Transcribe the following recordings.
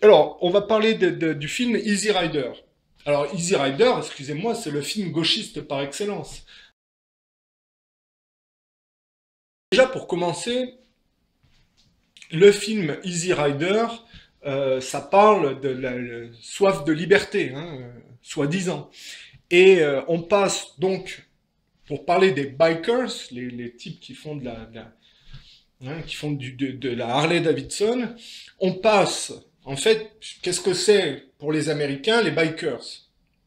Alors, on va parler du film Easy Rider. Alors, Easy Rider, excusez-moi, c'est le film gauchiste par excellence. Déjà, pour commencer, le film Easy Rider, ça parle de la soif de liberté, hein, soi-disant. Et on passe donc, pour parler des bikers, les types qui font qui font de la Harley Davidson, on passe, en fait, qu'est-ce que c'est pour les Américains, les bikers?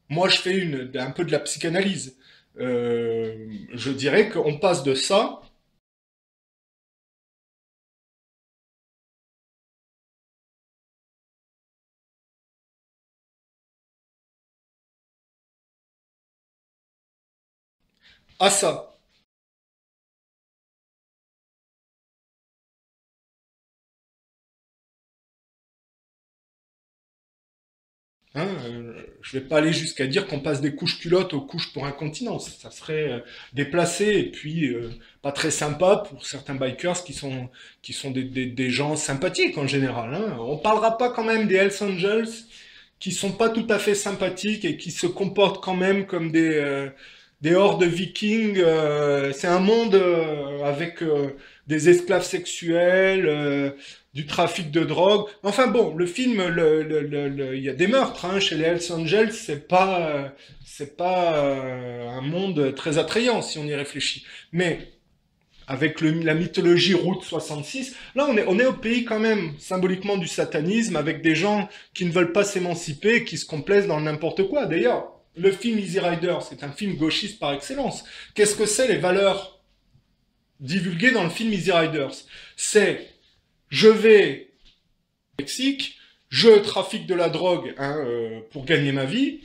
Moi, je fais un peu de la psychanalyse. Je dirais qu'on passe de ça à ça. Hein, je vais pas aller jusqu'à dire qu'on passe des couches culottes aux couches pour incontinence. Ça serait déplacé et puis pas très sympa pour certains bikers qui sont des gens sympathiques en général. Hein. On parlera pas quand même des Hells Angels qui sont pas tout à fait sympathiques et qui se comportent quand même comme des hordes vikings. C'est un monde avec des esclaves sexuels, du trafic de drogue. Enfin bon, le film, il y a des meurtres hein, chez les Hells Angels. C'est pas un monde très attrayant si on y réfléchit. Mais avec la mythologie Route 66, là on est au pays quand même symboliquement du satanisme, avec des gens qui ne veulent pas s'émanciper, qui se complaisent dans n'importe quoi. D'ailleurs, le film Easy Rider, c'est un film gauchiste par excellence. Qu'est-ce que c'est les valeurs divulguées dans le film Easy Riders? C'est je vais au Mexique, je trafique de la drogue hein, pour gagner ma vie.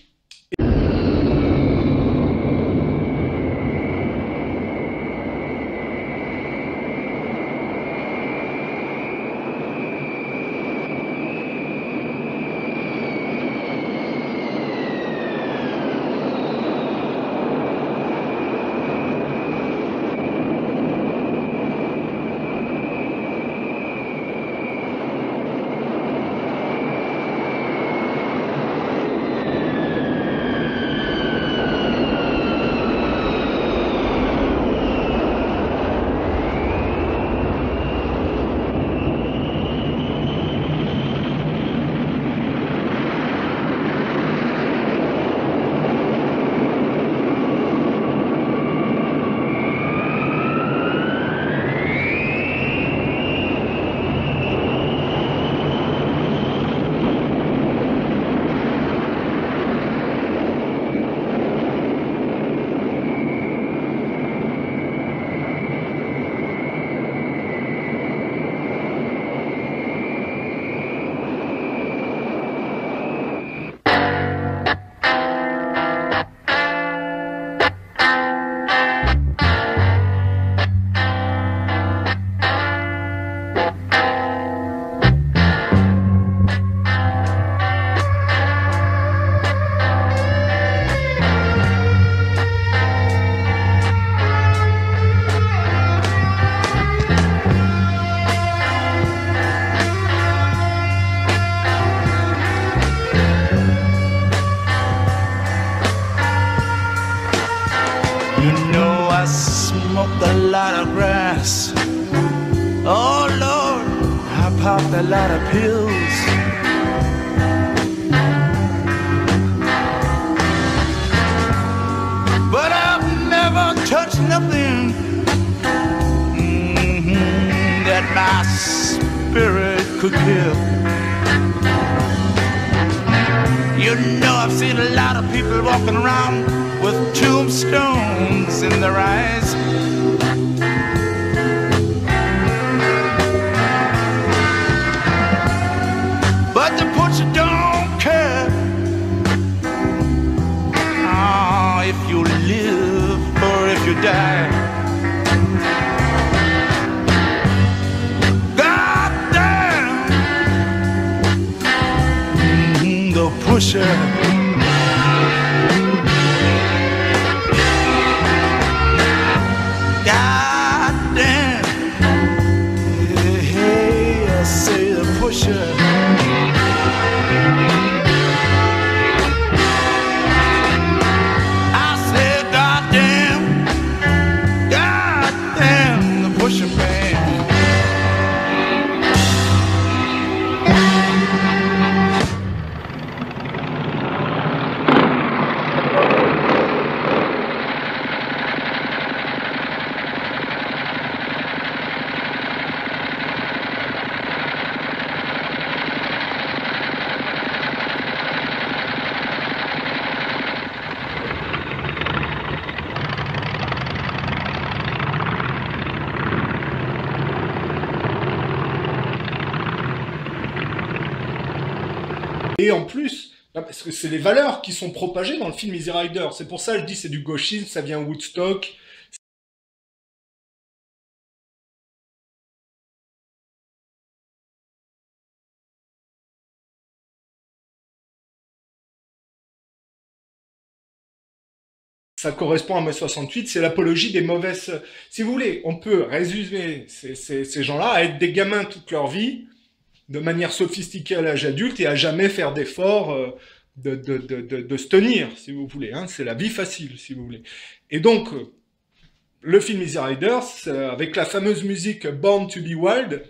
You know I smoked a lot of grass. Oh Lord, I popped a lot of pills. But I've never touched nothing that my spirit could kill. You know I've seen a lot of people walking around with tombstones in their eyes. But the butcher don't care if you live or if you die. God damn, the pusher. Hey, I say the pusher. Et en plus, parce que c'est les valeurs qui sont propagées dans le film Easy Rider. C'est pour ça que je dis c'est du gauchisme, ça vient Woodstock. Ça correspond à mai 68, c'est l'apologie des mauvaises... Si vous voulez, on peut résumer ces gens-là à être des gamins toute leur vie, de manière sophistiquée à l'âge adulte et à jamais faire d'efforts de se tenir, si vous voulez. Hein. C'est la vie facile, si vous voulez. Et donc, le film Easy Rider, avec la fameuse musique Born to be Wild,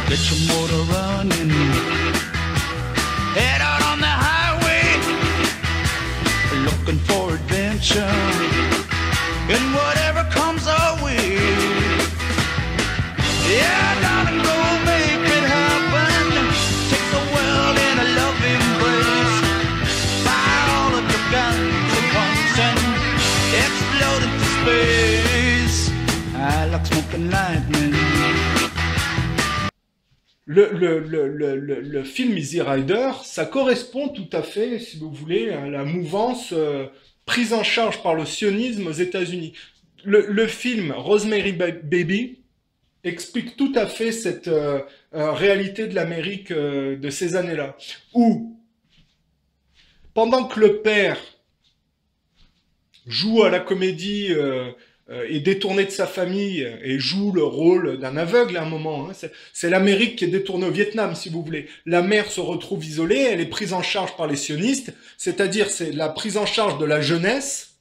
Get your motor running. Head out on the highway. Looking for adventure. And whatever comes our way. Yeah, darling, go make it happen. Take the world in a loving embrace. Fire all of your guns at once and explode into space. I like smoking lightning. Le film Easy Rider, ça correspond tout à fait, si vous voulez, à la mouvance prise en charge par le sionisme aux États-Unis. Le film Rosemary Baby explique tout à fait cette réalité de l'Amérique de ces années-là, où pendant que le père joue à la comédie est détourné de sa famille et joue le rôle d'un aveugle à un moment. Hein. C'est l'Amérique qui est détournée au Vietnam, si vous voulez. La mère se retrouve isolée, elle est prise en charge par les sionistes, c'est-à-dire c'est la prise en charge de la jeunesse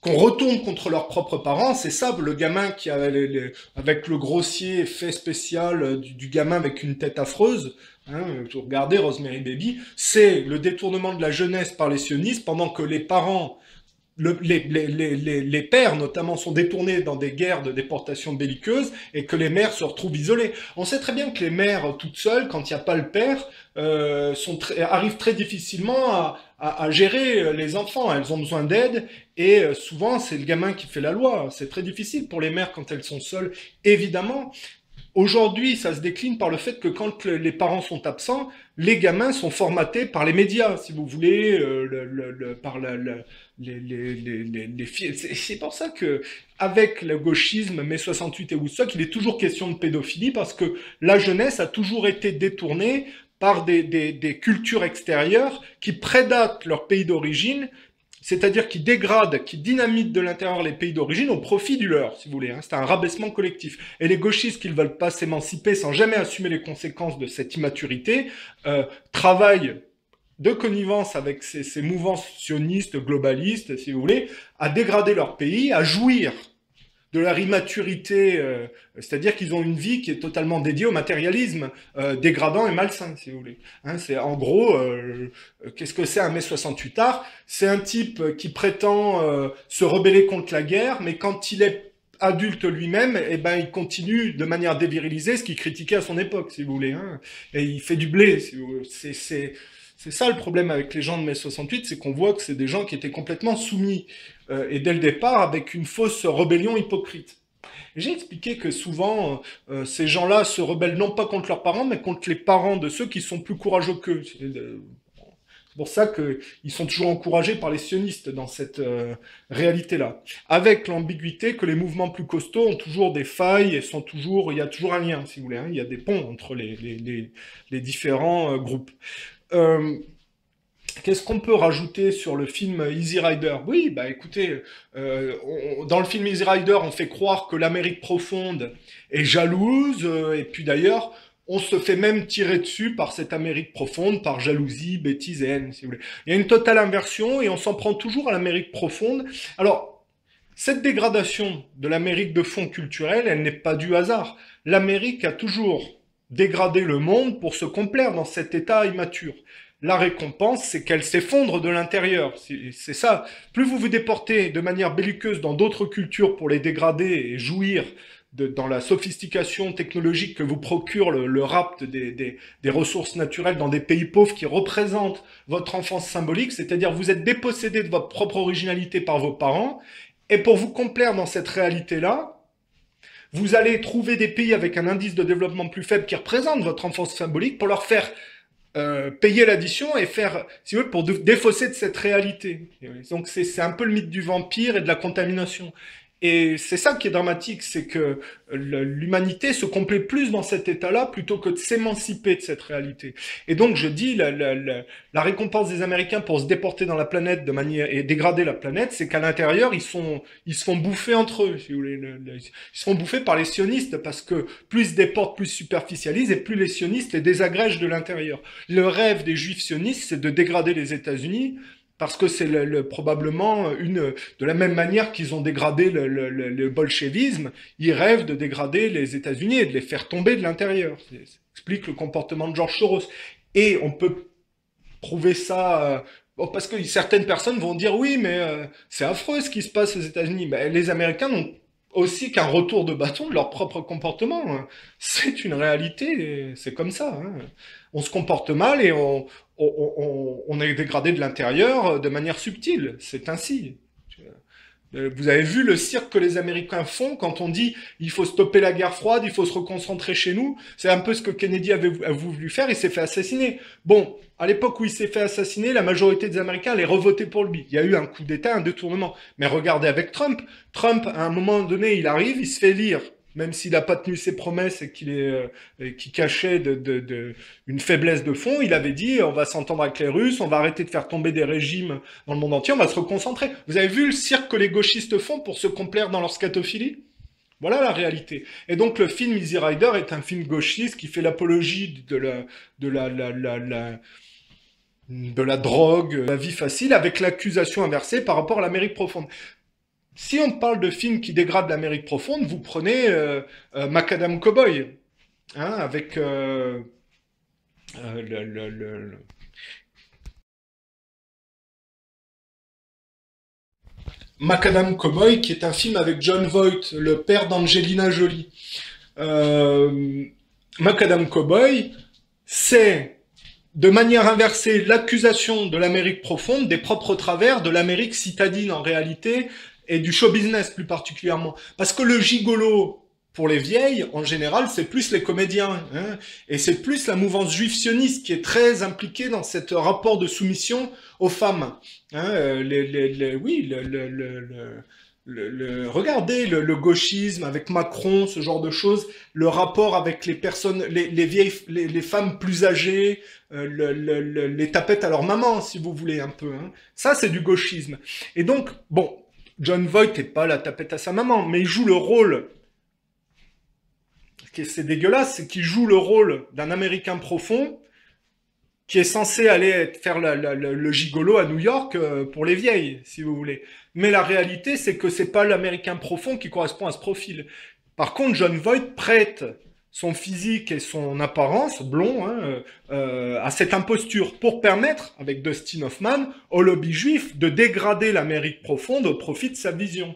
qu'on retourne contre leurs propres parents. C'est ça, le gamin qui a avec le grossier effet spécial du gamin avec une tête affreuse. Hein, vous regardez Rosemary Baby, c'est le détournement de la jeunesse par les sionistes pendant que les parents... les pères, notamment, sont détournés dans des guerres de déportation belliqueuses et que les mères se retrouvent isolées. On sait très bien que les mères, toutes seules, quand il n'y a pas le père, arrivent très difficilement à gérer les enfants. Elles ont besoin d'aide et souvent, c'est le gamin qui fait la loi. C'est très difficile pour les mères quand elles sont seules, évidemment. Aujourd'hui, ça se décline par le fait que quand les parents sont absents, les gamins sont formatés par les médias, si vous voulez, par les filles. C'est pour ça que, avec le gauchisme, mai 68 et Woodstock, il est toujours question de pédophilie parce que la jeunesse a toujours été détournée par des cultures extérieures qui prédatent leur pays d'origine, c'est-à-dire qui dégradent, qui dynamitent de l'intérieur les pays d'origine au profit du leur, si vous voulez. Hein. C'est un rabaissement collectif. Et les gauchistes qui ne veulent pas s'émanciper sans jamais assumer les conséquences de cette immaturité, travaillent de connivence avec ces mouvances sionistes, globalistes, si vous voulez, à dégrader leur pays, à jouir de leur immaturité, c'est-à-dire qu'ils ont une vie qui est totalement dédiée au matérialisme, dégradant et malsain, si vous voulez. Hein, c'est en gros, qu'est-ce que c'est un mai 68 art? C'est un type qui prétend se rebeller contre la guerre, mais quand il est adulte lui-même, eh ben il continue de manière dévirilisée ce qu'il critiquait à son époque, si vous voulez. Hein, et il fait du blé, si vous voulez. C'est ça le problème avec les gens de mai 68, c'est qu'on voit que c'est des gens qui étaient complètement soumis, et dès le départ avec une fausse rébellion hypocrite. J'ai expliqué que souvent, ces gens-là se rebellent non pas contre leurs parents, mais contre les parents de ceux qui sont plus courageux qu'eux. C'est pour ça qu'ils sont toujours encouragés par les sionistes dans cette réalité-là. Avec l'ambiguïté que les mouvements plus costauds ont toujours des failles et il y a toujours un lien, si vous voulez. Hein, il y a des ponts entre les différents groupes. Qu'est-ce qu'on peut rajouter sur le film Easy Rider? Oui, bah écoutez, dans le film Easy Rider, on fait croire que l'Amérique profonde est jalouse, et puis d'ailleurs, on se fait même tirer dessus par cette Amérique profonde, par jalousie, bêtise et haine, si vous voulez. Il y a une totale inversion, et on s'en prend toujours à l'Amérique profonde. Alors, cette dégradation de l'Amérique de fond culturel, elle n'est pas du hasard. L'Amérique a toujours dégradé le monde pour se complaire dans cet état immature. La récompense, c'est qu'elle s'effondre de l'intérieur. C'est ça. Plus vous vous déportez de manière belliqueuse dans d'autres cultures pour les dégrader et jouir dans la sophistication technologique que vous procure le rapt des ressources naturelles dans des pays pauvres qui représentent votre enfance symbolique, c'est-à-dire vous êtes dépossédé de votre propre originalité par vos parents, et pour vous complaire dans cette réalité-là, vous allez trouver des pays avec un indice de développement plus faible qui représentent votre enfance symbolique pour leur faire payer l'addition et faire, si vous voulez, pour défausser de cette réalité. Donc c'est un peu le mythe du vampire et de la contamination. Et c'est ça qui est dramatique, c'est que l'humanité se complaît plus dans cet état-là plutôt que de s'émanciper de cette réalité. Et donc je dis, la récompense des Américains pour se déporter dans la planète de manière et dégrader la planète, c'est qu'à l'intérieur ils se font bouffer entre eux, si vous voulez. Ils se font bouffer par les sionistes parce que plus ils se déportent, plus ils superficialisent et plus les sionistes les désagrègent de l'intérieur. Le rêve des juifs sionistes, c'est de dégrader les États-Unis. Parce que c'est probablement de la même manière qu'ils ont dégradé le bolchevisme, ils rêvent de dégrader les États-Unis et de les faire tomber de l'intérieur. Ça explique le comportement de George Soros. Et on peut prouver ça, parce que certaines personnes vont dire oui, mais c'est affreux ce qui se passe aux États-Unis. Ben, les Américains n'ont aussi qu'un retour de bâton de leur propre comportement. C'est une réalité, c'est comme ça. On se comporte mal et on est dégradé de l'intérieur de manière subtile. C'est ainsi. Vous avez vu le cirque que les Américains font quand on dit il faut stopper la guerre froide, il faut se reconcentrer chez nous. C'est un peu ce que Kennedy avait voulu faire, il s'est fait assassiner. Bon, à l'époque où il s'est fait assassiner, la majorité des Américains allaient revoter pour lui. Il y a eu un coup d'État, un détournement. Mais regardez avec Trump. Trump, à un moment donné, il arrive, il se fait élire. Même s'il n'a pas tenu ses promesses et qu'il cachait une faiblesse de fond, il avait dit on va s'entendre avec les Russes, on va arrêter de faire tomber des régimes dans le monde entier, on va se reconcentrer. Vous avez vu le cirque que les gauchistes font pour se complaire dans leur scatophilie? Voilà la réalité. Et donc le film Easy Rider est un film gauchiste qui fait l'apologie de la drogue, la vie facile, avec l'accusation inversée par rapport à l'Amérique profonde. Si on parle de films qui dégradent l'Amérique profonde, vous prenez Macadam Cowboy, avec Macadam Cowboy, qui est un film avec John Voight, le père d'Angelina Jolie. Macadam Cowboy, c'est de manière inversée l'accusation de l'Amérique profonde des propres travers de l'Amérique citadine en réalité, et du show business plus particulièrement. Parce que le gigolo, pour les vieilles, en général, c'est plus les comédiens. Et c'est plus la mouvance juive sioniste qui est très impliquée dans ce rapport de soumission aux femmes. Regardez le gauchisme avec Macron, ce genre de choses, le rapport avec les personnes, les femmes plus âgées, les tapettes à leur maman, si vous voulez un peu. Ça, c'est du gauchisme. Et donc, bon, John Voight n'est pas la tapette à sa maman, mais il joue le rôle, c'est dégueulasse, c'est qu'il joue le rôle d'un Américain profond qui est censé aller faire le gigolo à New York pour les vieilles, si vous voulez. Mais la réalité, c'est que c'est pas l'Américain profond qui correspond à ce profil. Par contre, John Voight prête son physique et son apparence, blond, à cette imposture pour permettre, avec Dustin Hoffman, au lobby juif de dégrader l'Amérique profonde au profit de sa vision.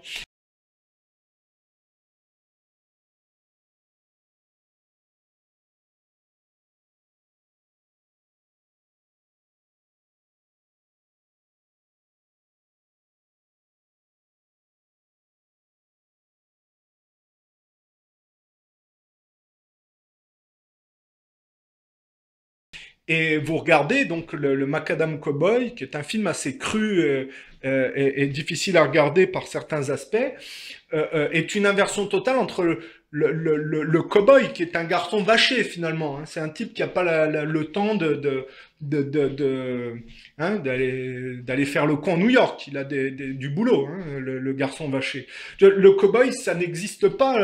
Et vous regardez donc le Macadam Cowboy, qui est un film assez cru et difficile à regarder par certains aspects, est une inversion totale entre le cowboy, qui est un garçon vaché finalement. C'est un type qui n'a pas le temps d'aller faire le con à New York. Il a du boulot, le garçon vaché. Le cowboy, ça n'existe pas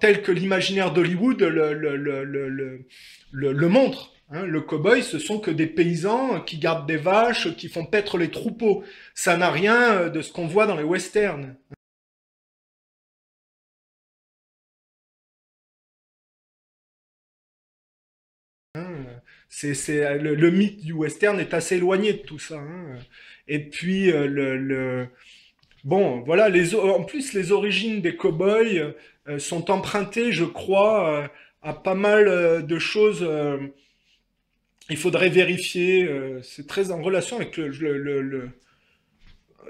tel que l'imaginaire d'Hollywood le montre. Le cow-boy, ce sont que des paysans qui gardent des vaches, qui font paître les troupeaux. Ça n'a rien de ce qu'on voit dans les westerns. Le mythe du western est assez éloigné de tout ça. Et puis, bon, voilà, en plus, les origines des cow-boys, sont empruntés, je crois, à pas mal de choses. Il faudrait vérifier. C'est très en relation avec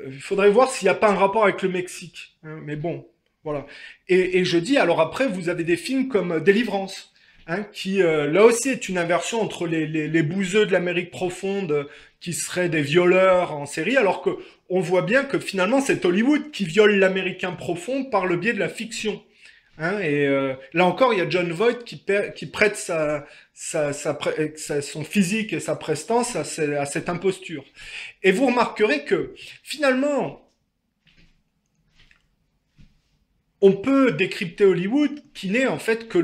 il faudrait voir s'il n'y a pas un rapport avec le Mexique, hein, mais bon, voilà. Et je dis, alors après, vous avez des films comme Délivrance, hein, qui là aussi est une inversion entre les bouseux de l'Amérique profonde qui seraient des violeurs en série, alors que on voit bien que finalement c'est Hollywood qui viole l'Américain profond par le biais de la fiction. Hein, et là encore, il y a John Voight qui prête son physique et sa prestance à cette imposture. Et vous remarquerez que finalement, on peut décrypter Hollywood qui n'est en fait que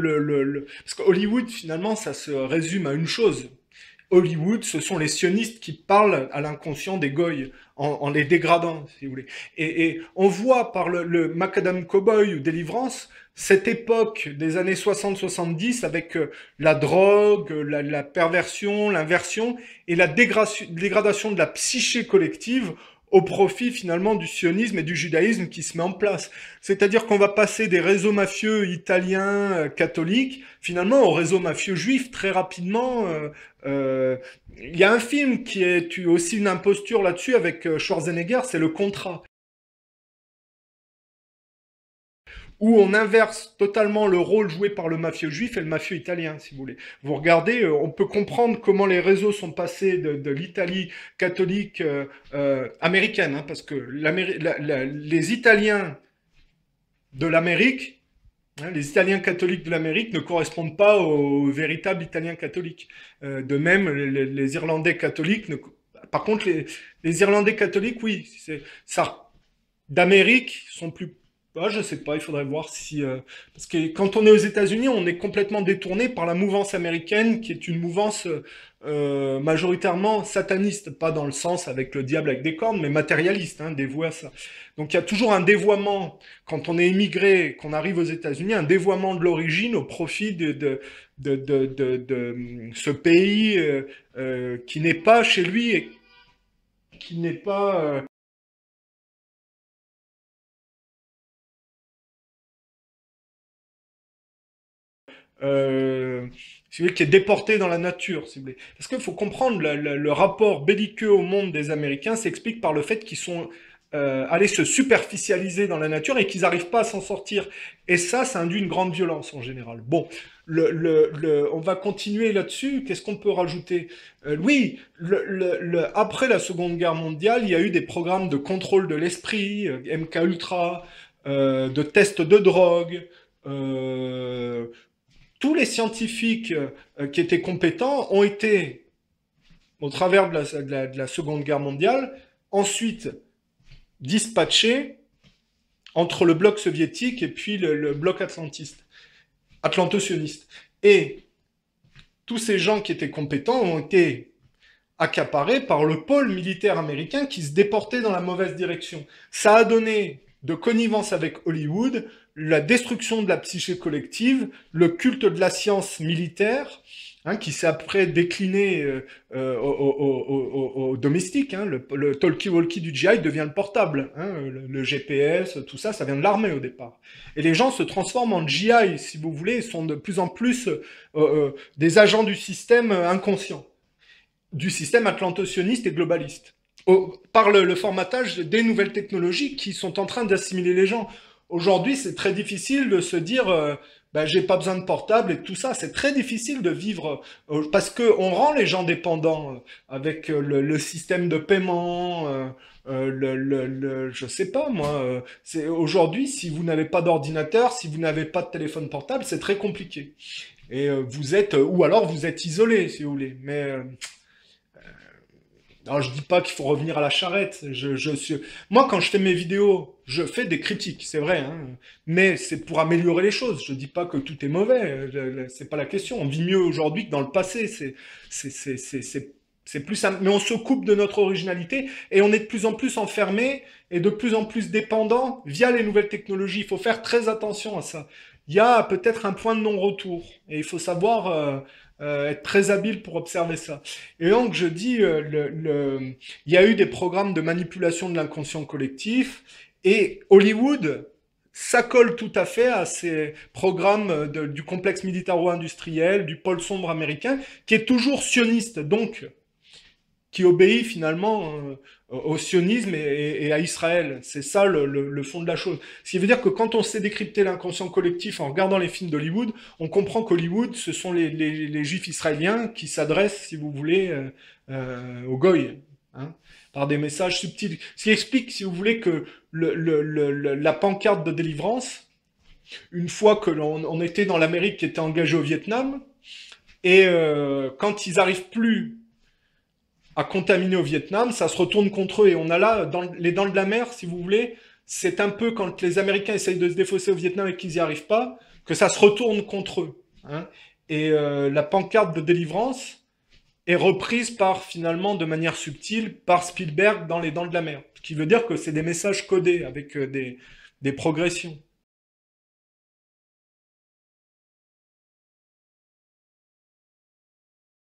Parce que Hollywood, finalement, ça se résume à une chose. Hollywood, ce sont les sionistes qui parlent à l'inconscient des goïs en les dégradant, si vous voulez. Et on voit par le Macadam Cowboy ou Délivrance cette époque des années 60-70 avec la drogue, la perversion, l'inversion et la dégradation de la psyché collective au profit finalement du sionisme et du judaïsme qui se met en place. C'est-à-dire qu'on va passer des réseaux mafieux italiens catholiques finalement aux réseaux mafieux juifs très rapidement. Il y a un film qui est aussi une imposture là-dessus avec Schwarzenegger, c'est Le Contrat, où on inverse totalement le rôle joué par le mafieux juif et le mafieux italien, si vous voulez. Vous regardez, on peut comprendre comment les réseaux sont passés de l'Italie catholique américaine, hein, parce que les Italiens de l'Amérique, hein, les Italiens catholiques de l'Amérique ne correspondent pas aux véritables Italiens catholiques. De même, les Irlandais catholiques Par contre, les Irlandais catholiques, oui, ça, d'Amérique, sont plus... Ah, je sais pas, il faudrait voir si... parce que quand on est aux États-Unis, on est complètement détourné par la mouvance américaine, qui est une mouvance majoritairement sataniste, pas dans le sens avec le diable avec des cornes, mais matérialiste, hein, dévoué à ça. Donc il y a toujours un dévoiement, quand on est immigré, qu'on arrive aux États-Unis, un dévoiement de l'origine au profit de ce pays qui n'est pas chez lui et qui n'est pas... si vous voulez, qui est déporté dans la nature, si vous voulez. Parce qu'il faut comprendre, le rapport belliqueux au monde des Américains s'explique par le fait qu'ils sont allés se superficialiser dans la nature et qu'ils n'arrivent pas à s'en sortir. Et ça induit une grande violence en général. Bon, on va continuer là-dessus. Qu'est-ce qu'on peut rajouter? Oui, après la Seconde Guerre mondiale, il y a eu des programmes de contrôle de l'esprit, MK Ultra, de tests de drogue. Tous les scientifiques qui étaient compétents ont été, au travers de la Seconde Guerre mondiale, ensuite dispatchés entre le bloc soviétique et puis le bloc atlanto-sioniste. Et tous ces gens qui étaient compétents ont été accaparés par le pôle militaire américain qui se déportait dans la mauvaise direction. Ça a donné de connivence avec Hollywood, la destruction de la psyché collective, le culte de la science militaire, hein, qui s'est après décliné au domestique. Hein, le talkie-walkie du GI devient le portable. Hein, le GPS, tout ça, ça vient de l'armée au départ. Et les gens se transforment en GI, si vous voulez, sont de plus en plus des agents du système inconscient, du système atlanto-sioniste et globaliste. Par le formatage des nouvelles technologies qui sont en train d'assimiler les gens. Aujourd'hui, c'est très difficile de se dire j'ai pas besoin de portable et tout ça. C'est très difficile de vivre parce que on rend les gens dépendants avec le système de paiement. Je sais pas moi. Aujourd'hui, si vous n'avez pas d'ordinateur, si vous n'avez pas de téléphone portable, c'est très compliqué. Et vous êtes ou alors vous êtes isolé, si vous voulez. Mais alors, je dis pas qu'il faut revenir à la charrette. Moi, quand je fais mes vidéos, je fais des critiques, c'est vrai, hein, mais c'est pour améliorer les choses. Je dis pas que tout est mauvais. C'est pas la question. On vit mieux aujourd'hui que dans le passé. C'est plus simple. Mais on se coupe de notre originalité et on est de plus en plus enfermé et de plus en plus dépendant via les nouvelles technologies. Il faut faire très attention à ça. Il y a peut-être un point de non-retour et il faut savoir être très habile pour observer ça. Et donc, je dis, il y a eu des programmes de manipulation de l'inconscient collectif, et Hollywood ça colle tout à fait à ces programmes du complexe militaro-industriel, du pôle sombre américain, qui est toujours sioniste, donc qui obéit finalement au sionisme et à Israël. C'est ça le fond de la chose. Ce qui veut dire que quand on sait décrypter l'inconscient collectif en regardant les films d'Hollywood, on comprend qu'Hollywood, ce sont les juifs israéliens qui s'adressent, si vous voulez, aux goy, hein, par des messages subtils. Ce qui explique, si vous voulez, que la pancarte de délivrance, une fois que l'on était dans l'Amérique qui était engagée au Vietnam, et quand ils arrivent plus à contaminer au Vietnam, ça se retourne contre eux. Et on a là, dans les dents de la mer, si vous voulez, c'est un peu quand les Américains essayent de se défausser au Vietnam et qu'ils n'y arrivent pas, que ça se retourne contre eux, hein. Et la pancarte de délivrance est reprise par, finalement, de manière subtile, par Spielberg dans les dents de la mer. Ce qui veut dire que c'est des messages codés avec des progressions.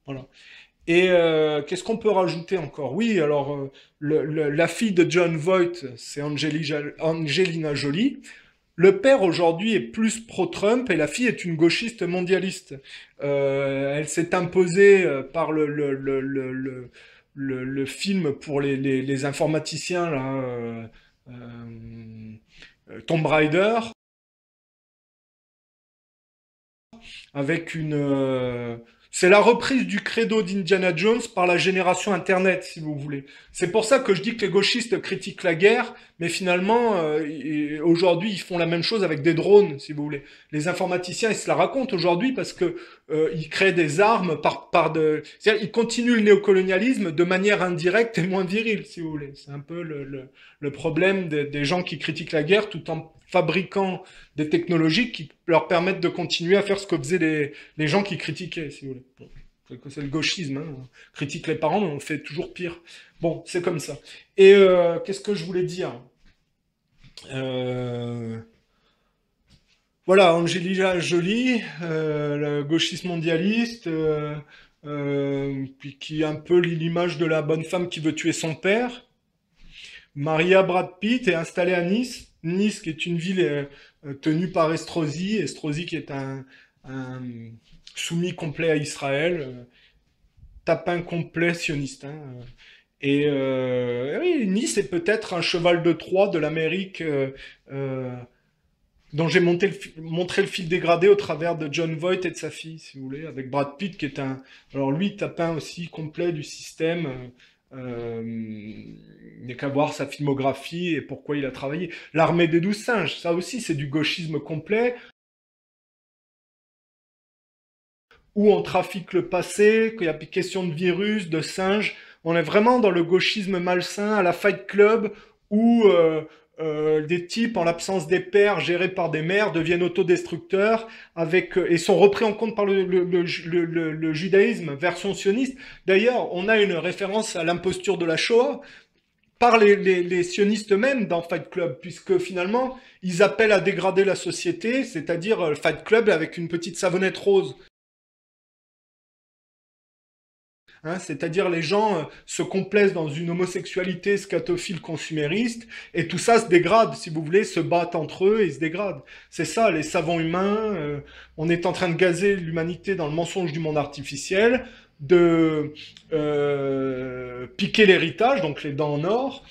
Voilà. Et qu'est-ce qu'on peut rajouter encore? Oui, alors la fille de John Voight, c'est Angelina Jolie. Le père aujourd'hui est plus pro-Trump et la fille est une gauchiste mondialiste. Elle s'est imposée par le film pour les informaticiens, là, Tomb Raider, avec c'est la reprise du credo d'Indiana Jones par la génération Internet, si vous voulez. C'est pour ça que je dis que les gauchistes critiquent la guerre, mais finalement, aujourd'hui, ils font la même chose avec des drones, si vous voulez. Les informaticiens, ils se la racontent aujourd'hui parce que ils créent des armes c'est-à-dire, ils continuent le néocolonialisme de manière indirecte et moins virile, si vous voulez. C'est un peu le problème des gens qui critiquent la guerre tout en fabriquant des technologies qui leur permettent de continuer à faire ce que faisaient les gens qui critiquaient, si vous voulez. Bon, c'est le gauchisme, hein. On critique les parents, mais on fait toujours pire. Bon, c'est comme ça. Et qu'est-ce que je voulais dire? Euh, Voilà, Angelina Jolie, le gauchiste mondialiste, puis qui est un peu l'image de la bonne femme qui veut tuer son père. Maria Brad Pitt est installée à Nice. Nice, qui est une ville tenue par Estrosi. Estrosi, qui est un soumis complet à Israël, tapin complet sioniste, hein. Et oui, Nice est peut-être un cheval de Troie de l'Amérique euh, dont j'ai montré le fil dégradé au travers de John Voight et de sa fille, si vous voulez, avec Brad Pitt qui est alors lui, tapin aussi complet du système. Il n'y a qu'à voir sa filmographie et pourquoi il a travaillé. L'armée des 12 singes, ça aussi, c'est du gauchisme complet, où on trafique le passé, qu'il y a question de virus, de singes. On est vraiment dans le gauchisme malsain, à la Fight Club, où des types, en l'absence des pères, gérés par des mères, deviennent autodestructeurs et sont repris en compte par le judaïsme, version sioniste. D'ailleurs, on a une référence à l'imposture de la Shoah par les sionistes eux-mêmes dans Fight Club, puisque finalement, ils appellent à dégrader la société, c'est-à-dire Fight Club avec une petite savonnette rose. Hein, c'est-à-dire les gens se complaisent dans une homosexualité scatophile consumériste, et tout ça se dégrade, si vous voulez, se battent entre eux et se dégradent. C'est ça, les savants humains, on est en train de gazer l'humanité dans le mensonge du monde artificiel, de piquer l'héritage, donc les dents en or,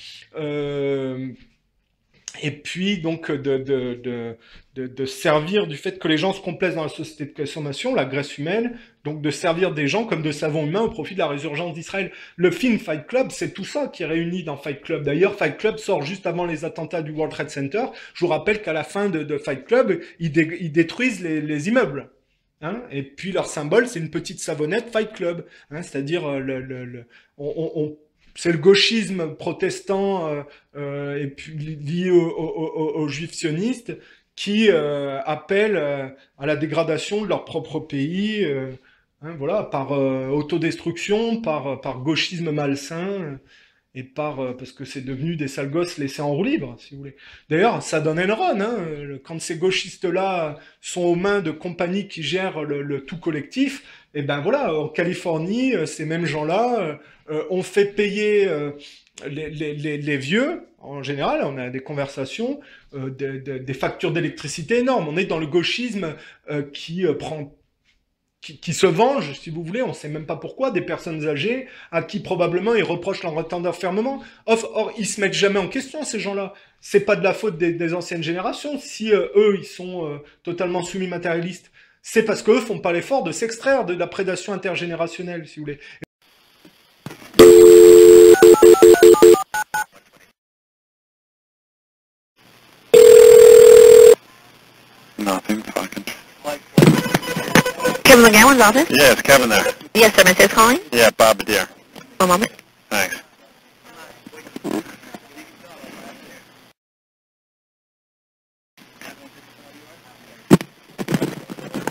et puis donc de servir du fait que les gens se complaisent dans la société de consommation, la graisse humaine, donc de servir des gens comme de savants humains au profit de la résurgence d'Israël. Le film Fight Club, c'est tout ça qui est réuni dans Fight Club. D'ailleurs, Fight Club sort juste avant les attentats du World Trade Center. Je vous rappelle qu'à la fin de Fight Club, ils détruisent les immeubles. Hein, et puis leur symbole, c'est une petite savonnette Fight Club. Hein, c'est-à-dire, c'est le gauchisme protestant et puis lié aux juifs sionistes qui appellent à la dégradation de leur propre pays, hein, voilà, par autodestruction, par gauchisme malsain, et parce que c'est devenu des sales gosses laissés en roue libre, si vous voulez. D'ailleurs, ça donne Enron, hein, quand ces gauchistes-là sont aux mains de compagnies qui gèrent le tout collectif, et ben voilà, en Californie, ces mêmes gens-là ont fait payer les vieux En général, on a des conversations, des factures d'électricité énormes. On est dans le gauchisme qui se venge, si vous voulez, on ne sait même pas pourquoi, des personnes âgées à qui probablement ils reprochent leur temps d'enfermement. Or, ils se mettent jamais en question, ces gens-là. C'est pas de la faute des anciennes générations. Si eux, ils sont totalement soumis matérialistes, c'est parce qu'eux font pas l'effort de s'extraire de la prédation intergénérationnelle, si vous voulez. Nothing, fucking. Kevin McGowan's office? Yeah, it's Kevin there. Yes, sir. Miss calling? Yeah, Bob Adair. One moment. Thanks.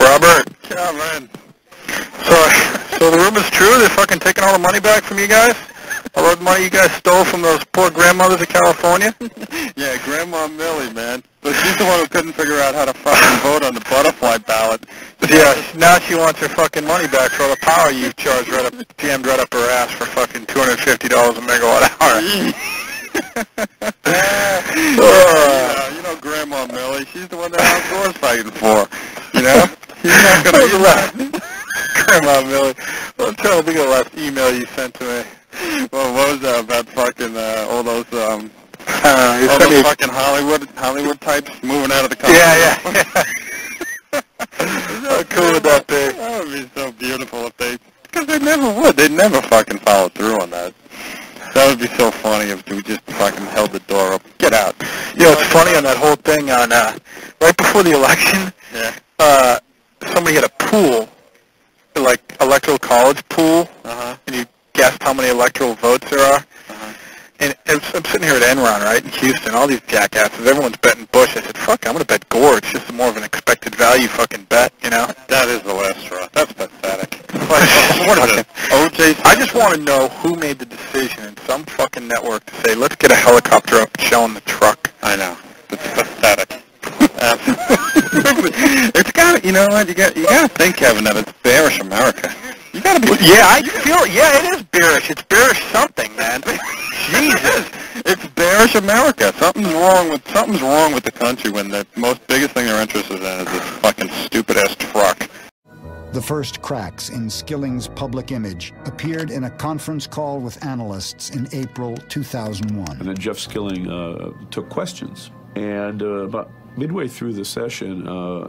Robert. Kevin. So the rumor's true? They're fucking taking all the money back from you guys? All the money you guys stole from those poor grandmothers of California? Yeah, Grandma Millie, man. But she's the one who couldn't figure out how to fucking vote on the butterfly ballot. Yeah, now she wants her fucking money back for all the power you charged jammed right up her ass for fucking $250 a megawatt hour. You know Grandma Millie, she's the one that outdoors fighting for. You know? She's not gonna be left. Grandma Millie. Well, I'm trying to think of the last email you sent to me. Well, what was that about fucking all those fucking Hollywood types moving out of the country? Yeah. How cool would that be? That would be so beautiful if because they never would. They'd never fucking follow through on that. That would be so funny if we just fucking held the door up. Get out. You know, it's funny on that whole thing on, right before the election, somebody had a pool, like electoral college pool, and you guessed how many electoral votes there are. And I'm sitting here at Enron, right, in Houston, all these jackasses, everyone's betting Bush. I said, fuck, I'm going to bet Gore. It's just more of an expected value fucking bet, you know? That is the last straw. That's pathetic. What is it? OJ? I just want to know who made the decision in some fucking network to say, let's get a helicopter up and show them the truck. I know. It's pathetic. It's got, you know what, you got to Think, Kevin, that it's bearish America. You gotta be. Yeah, I feel. Yeah, it is bearish. It's bearish something, man. Jesus, it's bearish America. Something's wrong with the country when the biggest thing they're interested in is this fucking stupid ass truck. The first cracks in Skilling's public image appeared in a conference call with analysts in April 2001. And then Jeff Skilling took questions, and about midway through the session,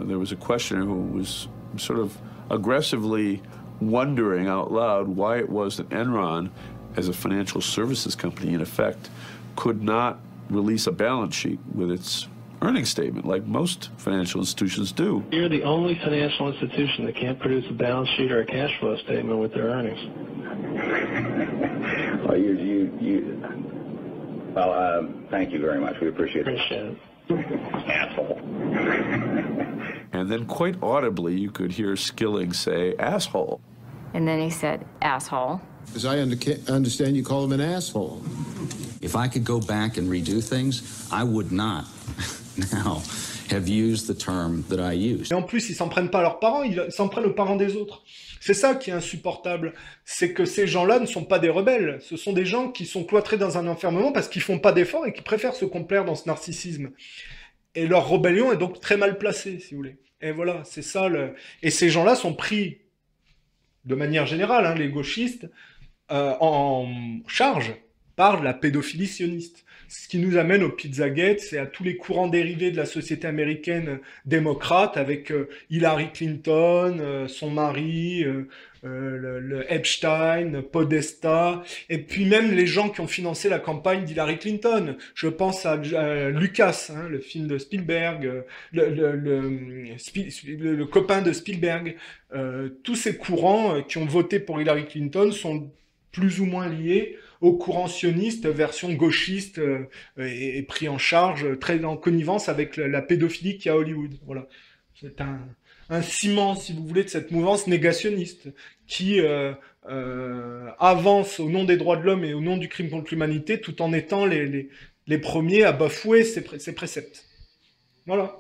there was a questioner who was sort of aggressively wondering out loud why it was that Enron, as a financial services company in effect, could not release a balance sheet with its earnings statement like most financial institutions do. You're the only financial institution that can't produce a balance sheet or a cash flow statement with their earnings. Well, thank you very much. We appreciate it. Appreciate it. Asshole. And then quite audibly you could hear Skilling say, asshole. And then he said, asshole. As I understand, you call him an asshole. If I could go back and redo things, I would not now have used the term that I used. Et en plus, ils s'en prennent pas à leurs parents, ils s'en prennent aux parents des autres. C'est ça qui est insupportable. C'est que ces gens-là ne sont pas des rebelles. Ce sont des gens qui sont cloîtrés dans un enfermement parce qu'ils font pas d'efforts et qui préfèrent se complaire dans ce narcissisme. Et leur rébellion est donc très mal placée, si vous voulez. Et voilà, c'est ça. Et ces gens-là sont pris, de manière générale, hein, les gauchistes, en charge par la pédophilie sioniste. Ce qui nous amène au Pizzagate, c'est à tous les courants dérivés de la société américaine démocrate, avec Hillary Clinton, son mari, le Epstein, Podesta, et puis même les gens qui ont financé la campagne d'Hillary Clinton. Je pense à Lucas, hein, le film de Spielberg, le copain de Spielberg. Tous ces courants qui ont voté pour Hillary Clinton sont plus ou moins liés au courant sioniste, version gauchiste, et pris en charge, très en connivence avec la pédophilie qu'il y a à Hollywood. Voilà. C'est un ciment, si vous voulez, de cette mouvance négationniste qui avance au nom des droits de l'homme et au nom du crime contre l'humanité, tout en étant les premiers à bafouer ses préceptes. Voilà.